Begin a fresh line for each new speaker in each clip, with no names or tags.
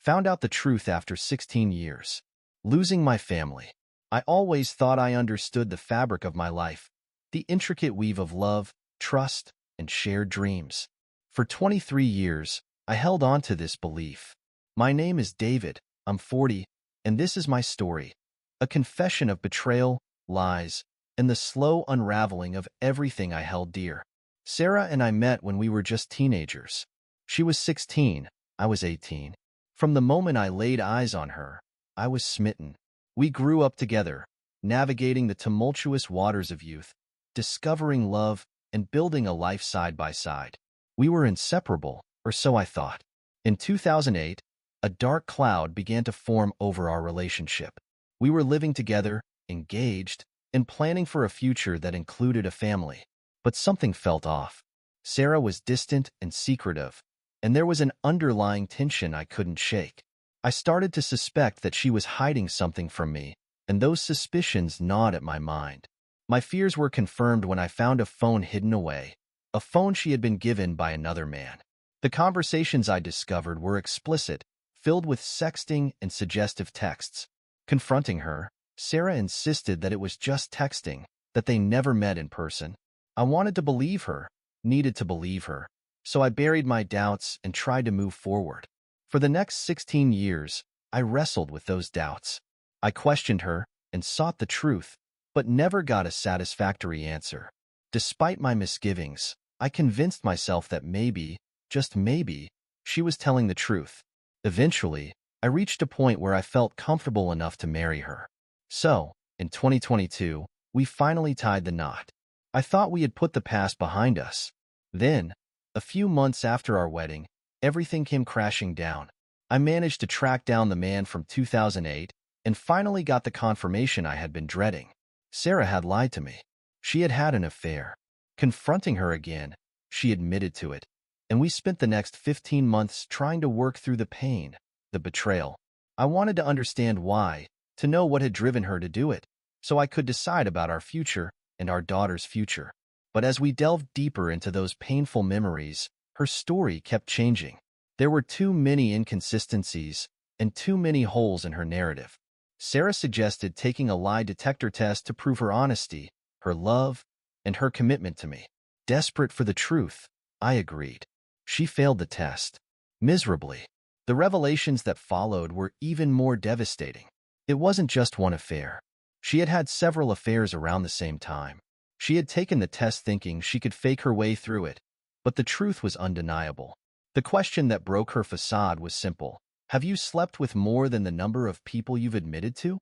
Found out the truth after 16 years. Losing my family. I always thought I understood the fabric of my life, the intricate weave of love, trust, and shared dreams. For 23 years, I held on to this belief. My name is David, I'm 40, and this is my story. A confession of betrayal, lies, and the slow unraveling of everything I held dear. Sarah and I met when we were just teenagers. She was 16, I was 18. From the moment I laid eyes on her, I was smitten. We grew up together, navigating the tumultuous waters of youth, discovering love, and building a life side by side. We were inseparable, or so I thought. In 2008, a dark cloud began to form over our relationship. We were living together, engaged, and planning for a future that included a family. But something felt off. Sarah was distant and secretive, and there was an underlying tension I couldn't shake. I started to suspect that she was hiding something from me, and those suspicions gnawed at my mind. My fears were confirmed when I found a phone hidden away, a phone she had been given by another man. The conversations I discovered were explicit, filled with sexting and suggestive texts. Confronting her, Sarah insisted that it was just texting, that they never met in person. I wanted to believe her, needed to believe her, so I buried my doubts and tried to move forward. For the next 16 years, I wrestled with those doubts. I questioned her and sought the truth, but never got a satisfactory answer. Despite my misgivings, I convinced myself that maybe, just maybe, she was telling the truth. Eventually, I reached a point where I felt comfortable enough to marry her. So, in 2022, we finally tied the knot. I thought we had put the past behind us. Then, a few months after our wedding, everything came crashing down. I managed to track down the man from 2008 and finally got the confirmation I had been dreading. Sarah had lied to me. She had had an affair. Confronting her again, she admitted to it, and we spent the next 15 months trying to work through the pain, the betrayal. I wanted to understand why, to know what had driven her to do it, so I could decide about our future and our daughter's future. But as we delved deeper into those painful memories, her story kept changing. There were too many inconsistencies and too many holes in her narrative. Sarah suggested taking a lie detector test to prove her honesty, her love, and her commitment to me. Desperate for the truth, I agreed. She failed the test. Miserably. The revelations that followed were even more devastating. It wasn't just one affair. She had had several affairs around the same time. She had taken the test thinking she could fake her way through it, but the truth was undeniable. The question that broke her facade was simple. Have you slept with more than the number of people you've admitted to?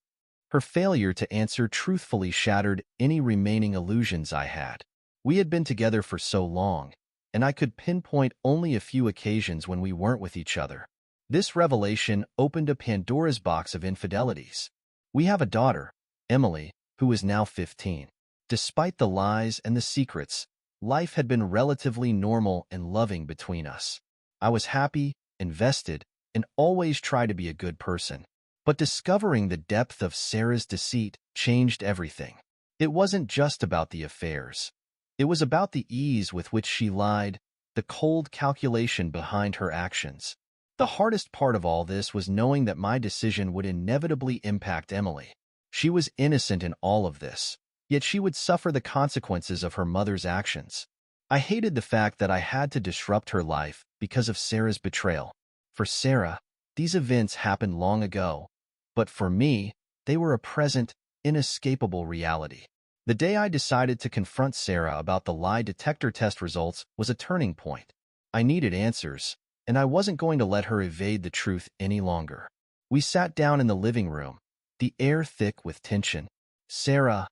Her failure to answer truthfully shattered any remaining illusions I had. We had been together for so long, and I could pinpoint only a few occasions when we weren't with each other. This revelation opened a Pandora's box of infidelities. We have a daughter, Emily, who is now 15. Despite the lies and the secrets, life had been relatively normal and loving between us. I was happy, invested, and always tried to be a good person. But discovering the depth of Sarah's deceit changed everything. It wasn't just about the affairs. It was about the ease with which she lied, the cold calculation behind her actions. The hardest part of all this was knowing that my decision would inevitably impact Emily. She was innocent in all of this, yet she would suffer the consequences of her mother's actions. I hated the fact that I had to disrupt her life because of Sarah's betrayal. For Sarah, these events happened long ago, but for me, they were a present, inescapable reality. The day I decided to confront Sarah about the lie detector test results was a turning point. I needed answers, and I wasn't going to let her evade the truth any longer. We sat down in the living room, the air thick with tension. Sarah,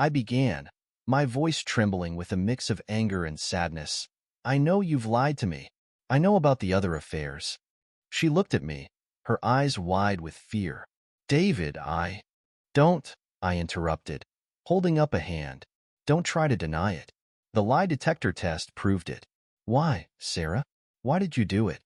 I began, my voice trembling with a mix of anger and sadness. I know you've lied to me. I know about the other affairs. She looked at me, her eyes wide with fear. David, Don't, I interrupted, holding up a hand. Don't try to deny it. The lie detector test proved it. Why, Sarah? Why did you do it?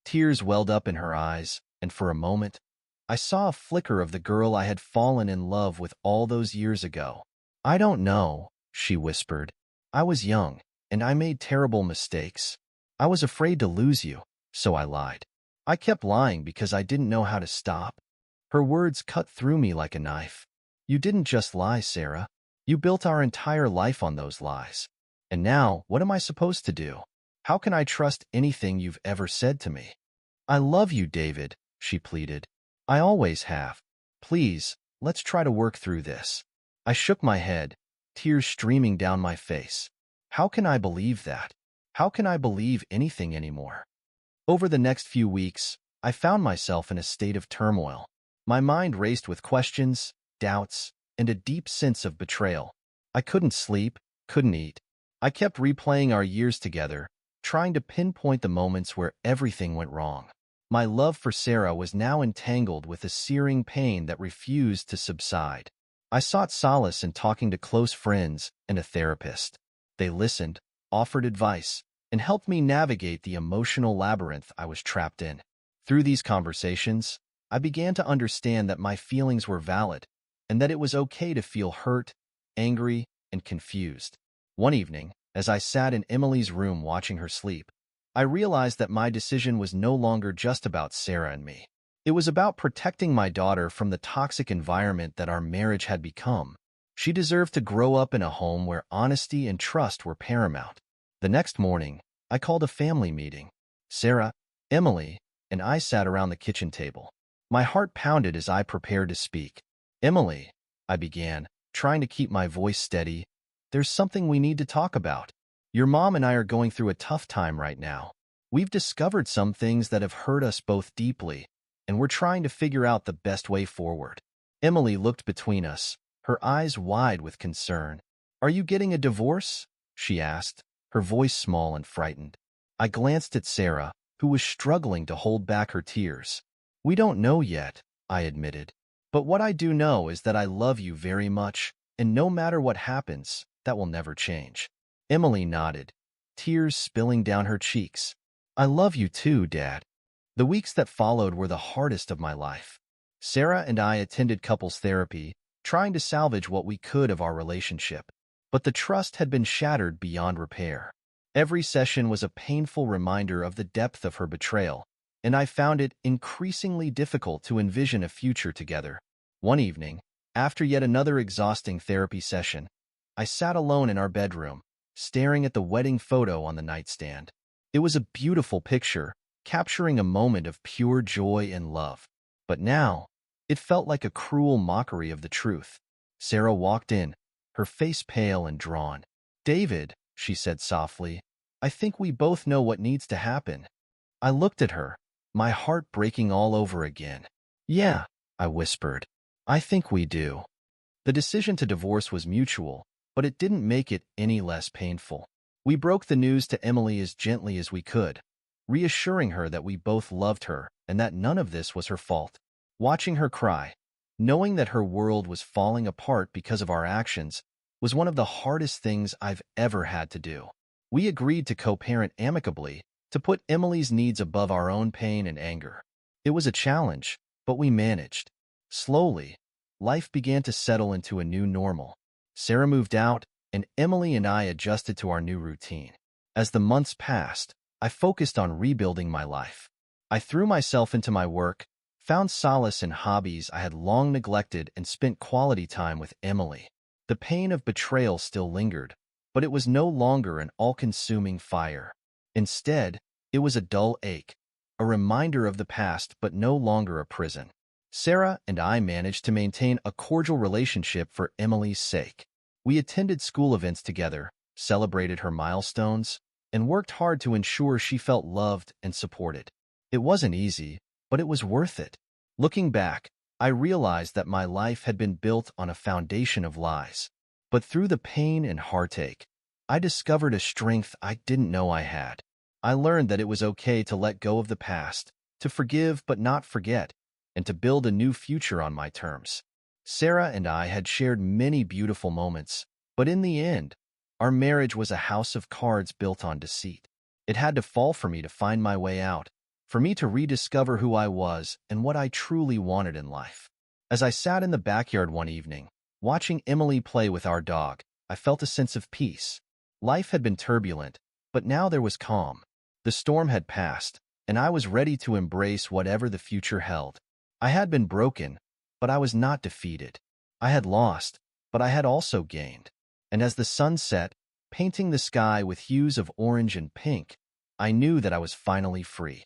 Tears welled up in her eyes, and for a moment, I saw a flicker of the girl I had fallen in love with all those years ago. I don't know, she whispered. I was young, and I made terrible mistakes. I was afraid to lose you, so I lied. I kept lying because I didn't know how to stop. Her words cut through me like a knife. You didn't just lie, Sarah. You built our entire life on those lies. And now, what am I supposed to do? How can I trust anything you've ever said to me? I love you, David, she pleaded. I always have. Please, let's try to work through this. I shook my head, tears streaming down my face. How can I believe that? How can I believe anything anymore? Over the next few weeks, I found myself in a state of turmoil. My mind raced with questions, doubts, and a deep sense of betrayal. I couldn't sleep, couldn't eat. I kept replaying our years together, trying to pinpoint the moments where everything went wrong. My love for Sarah was now entangled with a searing pain that refused to subside. I sought solace in talking to close friends and a therapist. They listened, offered advice, and helped me navigate the emotional labyrinth I was trapped in. Through these conversations, I began to understand that my feelings were valid and that it was okay to feel hurt, angry, and confused. One evening, as I sat in Emily's room watching her sleep, I realized that my decision was no longer just about Sarah and me. It was about protecting my daughter from the toxic environment that our marriage had become. She deserved to grow up in a home where honesty and trust were paramount. The next morning, I called a family meeting. Sarah, Emily, and I sat around the kitchen table. My heart pounded as I prepared to speak. Emily, I began, trying to keep my voice steady, there's something we need to talk about. Your mom and I are going through a tough time right now. We've discovered some things that have hurt us both deeply, and we're trying to figure out the best way forward. Emily looked between us, her eyes wide with concern. Are you getting a divorce? She asked, her voice small and frightened. I glanced at Sarah, who was struggling to hold back her tears. We don't know yet, I admitted. But what I do know is that I love you very much, and no matter what happens, that will never change. Emily nodded, tears spilling down her cheeks. I love you too, Dad. The weeks that followed were the hardest of my life. Sarah and I attended couples therapy, trying to salvage what we could of our relationship. But the trust had been shattered beyond repair. Every session was a painful reminder of the depth of her betrayal, and I found it increasingly difficult to envision a future together. One evening, after yet another exhausting therapy session, I sat alone in our bedroom, staring at the wedding photo on the nightstand. It was a beautiful picture, capturing a moment of pure joy and love. But now, it felt like a cruel mockery of the truth. Sarah walked in, her face pale and drawn. David, she said softly, I think we both know what needs to happen. I looked at her, my heart breaking all over again. Yeah, I whispered. I think we do. The decision to divorce was mutual, but it didn't make it any less painful. We broke the news to Emily as gently as we could, reassuring her that we both loved her and that none of this was her fault. Watching her cry, knowing that her world was falling apart because of our actions, was one of the hardest things I've ever had to do. We agreed to co-parent amicably, to put Emily's needs above our own pain and anger. It was a challenge, but we managed. Slowly, life began to settle into a new normal. Sarah moved out, and Emily and I adjusted to our new routine. As the months passed, I focused on rebuilding my life. I threw myself into my work, found solace in hobbies I had long neglected, and spent quality time with Emily. The pain of betrayal still lingered, but it was no longer an all-consuming fire. Instead, it was a dull ache, a reminder of the past but no longer a prison. Sarah and I managed to maintain a cordial relationship for Emily's sake. We attended school events together, celebrated her milestones, and worked hard to ensure she felt loved and supported. It wasn't easy, but it was worth it. Looking back, I realized that my life had been built on a foundation of lies. But through the pain and heartache, I discovered a strength I didn't know I had. I learned that it was okay to let go of the past, to forgive but not forget, and to build a new future on my terms. Sarah and I had shared many beautiful moments, but in the end, our marriage was a house of cards built on deceit. It had to fall for me to find my way out, for me to rediscover who I was and what I truly wanted in life. As I sat in the backyard one evening, watching Emily play with our dog, I felt a sense of peace. Life had been turbulent, but now there was calm. The storm had passed, and I was ready to embrace whatever the future held. I had been broken, but I was not defeated. I had lost, but I had also gained. And as the sun set, painting the sky with hues of orange and pink, I knew that I was finally free.